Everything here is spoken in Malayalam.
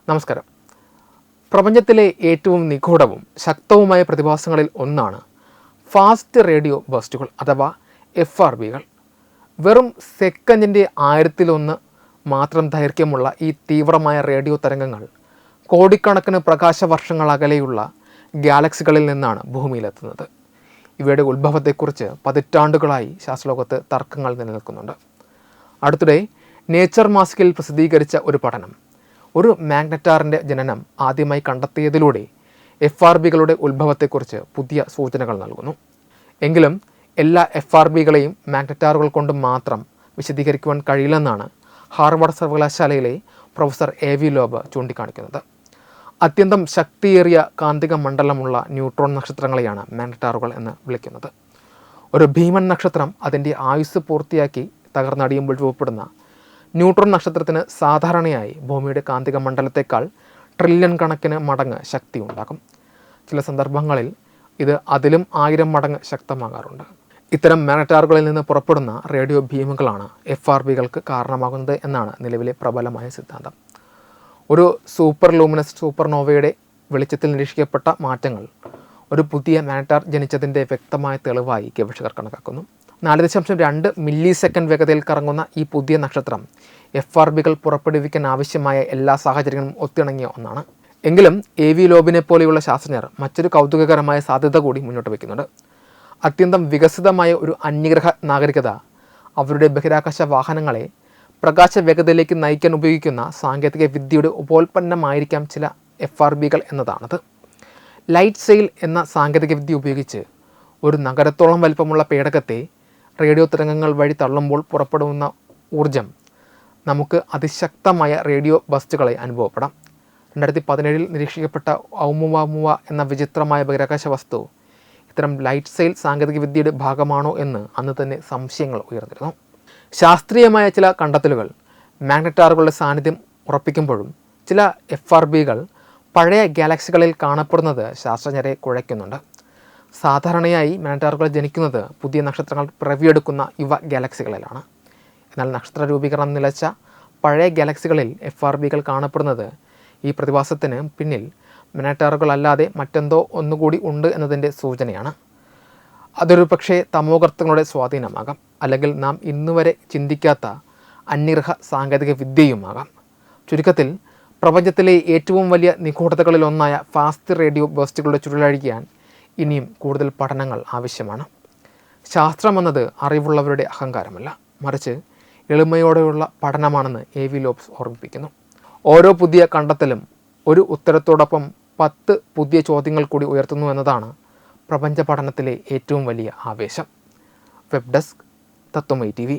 നമസ്കാരം. പ്രപഞ്ചത്തിലെ ഏറ്റവും നിഗൂഢവും ശക്തവുമായ പ്രതിഭാസങ്ങളിൽ ഒന്നാണ് ഫാസ്റ്റ് റേഡിയോ ബേസ്റ്റുകൾ അഥവാ FRBകൾ. വെറും സെക്കൻഡിൻ്റെ 1000-1 മാത്രം ദൈർഘ്യമുള്ള ഈ തീവ്രമായ റേഡിയോ തരംഗങ്ങൾ കോടിക്കണക്കിന് പ്രകാശവർഷങ്ങൾ അകലെയുള്ള ഗാലക്സികളിൽ നിന്നാണ് ഭൂമിയിലെത്തുന്നത്. ഇവയുടെ ഉത്ഭവത്തെക്കുറിച്ച് പതിറ്റാണ്ടുകളായി ശാസ്ത്രലോകത്ത് തർക്കങ്ങൾ നിലനിൽക്കുന്നുണ്ട്. അടുത്തിടെ നേച്ചർ മാസികയിൽ പ്രസിദ്ധീകരിച്ച ഒരു പഠനം ഒരു മാഗ്നറ്റാറിൻ്റെ ജനനം ആദ്യമായി കണ്ടെത്തിയതിലൂടെ FRBകളുടെ ഉത്ഭവത്തെക്കുറിച്ച് പുതിയ സൂചനകൾ നൽകുന്നു. എങ്കിലും എല്ലാ FRBകളെയും മാഗ്നറ്റാറുകൾ കൊണ്ട് മാത്രം വിശദീകരിക്കുവാൻ കഴിയില്ലെന്നാണ് ഹാർവാർഡ് സർവകലാശാലയിലെ പ്രൊഫസർ AV ലോബ് ചൂണ്ടിക്കാണിക്കുന്നത്. അത്യന്തം ശക്തിയേറിയ കാന്തിക മണ്ഡലമുള്ള ന്യൂട്രോൺ നക്ഷത്രങ്ങളെയാണ് മാഗ്നറ്റാറുകൾ എന്ന് വിളിക്കുന്നത്. ഒരു ഭീമൻ നക്ഷത്രം അതിൻ്റെ ആയുസ് പൂർത്തിയാക്കി തകർന്നടിയുമ്പോൾ രൂപപ്പെടുന്ന ന്യൂട്രോൺ നക്ഷത്രത്തിന് സാധാരണയായി ഭൂമിയുടെ കാന്തിക മണ്ഡലത്തേക്കാൾ ട്രില്യൺ കണക്കിന് മടങ്ങ് ശക്തി ഉണ്ടാകും. ചില സന്ദർഭങ്ങളിൽ ഇത് അതിലും 1000 മടങ്ങ് ശക്തമാകാറുണ്ട്. ഇത്തരം മാഗ്നറ്റാറുകളിൽ നിന്ന് പുറപ്പെടുന്ന റേഡിയോ ബീമുകളാണ് FRBകൾക്ക് കാരണമാകുന്നത് എന്നാണ് നിലവിലെ പ്രബലമായ സിദ്ധാന്തം. ഒരു സൂപ്പർ ലൂമിനസ് സൂപ്പർനോവയുടെ വെളിച്ചത്തിൽ നിരീക്ഷിക്കപ്പെട്ട മാറ്റങ്ങൾ ഒരു പുതിയ മാഗ്നറ്റാർ ജനിച്ചതിൻ്റെ വ്യക്തമായ തെളിവായി ഗവേഷകർ കണക്കാക്കുന്നു. 4.2 മില്ലി സെക്കൻഡ് വേഗതയിൽ കറങ്ങുന്ന ഈ പുതിയ നക്ഷത്രം FRBകൾ പുറപ്പെടുവിക്കാൻ ആവശ്യമായ എല്ലാ സാഹചര്യങ്ങളും ഒത്തിണങ്ങിയ ഒന്നാണ്. എങ്കിലും AV ലോബിനെ പോലെയുള്ള ശാസ്ത്രജ്ഞർ മറ്റൊരു കൗതുകകരമായ സാധ്യത കൂടി മുന്നോട്ട് വയ്ക്കുന്നുണ്ട്. അത്യന്തം വികസിതമായ ഒരു അന്യഗ്രഹ നാഗരികത അവരുടെ ബഹിരാകാശ വാഹനങ്ങളെ പ്രകാശ വേഗതയിലേക്ക് നയിക്കാൻ ഉപയോഗിക്കുന്ന സാങ്കേതിക വിദ്യയുടെ ഉപോൽപ്പന്നമായിരിക്കാം ചില FRBകൾ എന്നതാണത്. ലൈറ്റ് സെയിൽ എന്ന സാങ്കേതിക വിദ്യ ഉപയോഗിച്ച് ഒരു നഗരത്തോളം വലിപ്പമുള്ള പേടകത്തെ റേഡിയോ തരംഗങ്ങൾ വഴി തള്ളുമ്പോൾ പുറപ്പെടുന്ന ഊർജം നമുക്ക് അതിശക്തമായ റേഡിയോ ബസ്റ്റുകളെ അനുഭവപ്പെടാം. 2017 നിരീക്ഷിക്കപ്പെട്ട ഔമുവാമുവ എന്ന വിചിത്രമായ ബഹിരാകാശ വസ്തു ഇത്തരം ലൈറ്റ് സെയിൽ സാങ്കേതിക വിദ്യയുടെ ഭാഗമാണോ എന്ന് അന്ന് തന്നെ സംശയങ്ങൾ ഉയർന്നിരുന്നു. ശാസ്ത്രീയമായ ചില കണ്ടെത്തലുകൾ മാഗ്നറ്റാറുകളുടെ സാന്നിധ്യം ഉറപ്പിക്കുമ്പോഴും ചില FRBകൾ പഴയ ഗാലക്സികളിൽ കാണപ്പെടുന്നത് ശാസ്ത്രജ്ഞരെ കുഴയ്ക്കുന്നുണ്ട്. സാധാരണയായി മാഗ്നറ്റാറുകൾ ജനിക്കുന്നത് പുതിയ നക്ഷത്രങ്ങൾ പിറവിയെടുക്കുന്ന യുവ ഗാലക്സികളിലാണ്. എന്നാൽ നക്ഷത്ര രൂപീകരണം നിലച്ച പഴയ ഗാലക്സികളിൽ FRBകൾ കാണപ്പെടുന്നത് ഈ പ്രതിഭാസത്തിന് പിന്നിൽ മാഗ്നറ്റാറുകളല്ലാതെ മറ്റെന്തോ ഒന്നുകൂടി ഉണ്ട് എന്നതിൻ്റെ സൂചനയാണ്. അതൊരു പക്ഷേ തമോഗർത്തങ്ങളുടെ സ്വാധീനമാകാം, അല്ലെങ്കിൽ നാം ഇന്നുവരെ ചിന്തിക്കാത്ത അന്യഗ്രഹ സാങ്കേതിക വിദ്യയുമാകാം. ചുരുക്കത്തിൽ പ്രപഞ്ചത്തിലെ ഏറ്റവും വലിയ നിഗൂഢതകളിലൊന്നായ ഫാസ്റ്റ് റേഡിയോ ബേസ്റ്റുകളുടെ ചുരുളഴിക്കാൻ ഇനിയും കൂടുതൽ പഠനങ്ങൾ ആവശ്യമാണ്. ശാസ്ത്രമെന്നത് അറിവുള്ളവരുടെ അഹങ്കാരമല്ല, മറിച്ച് എളിമയോടെയുള്ള പഠനമാണെന്ന് AV ലോബ്സ് ഓർമ്മിപ്പിക്കുന്നു. ഓരോ പുതിയ കണ്ടെത്തലും ഒരു ഉത്തരത്തോടൊപ്പം 10 പുതിയ ചോദ്യങ്ങൾ കൂടി ഉയർത്തുന്നു എന്നതാണ് പ്രപഞ്ച പഠനത്തിലെ ഏറ്റവും വലിയ ആവേശം. Web desk Tatwamayi TV.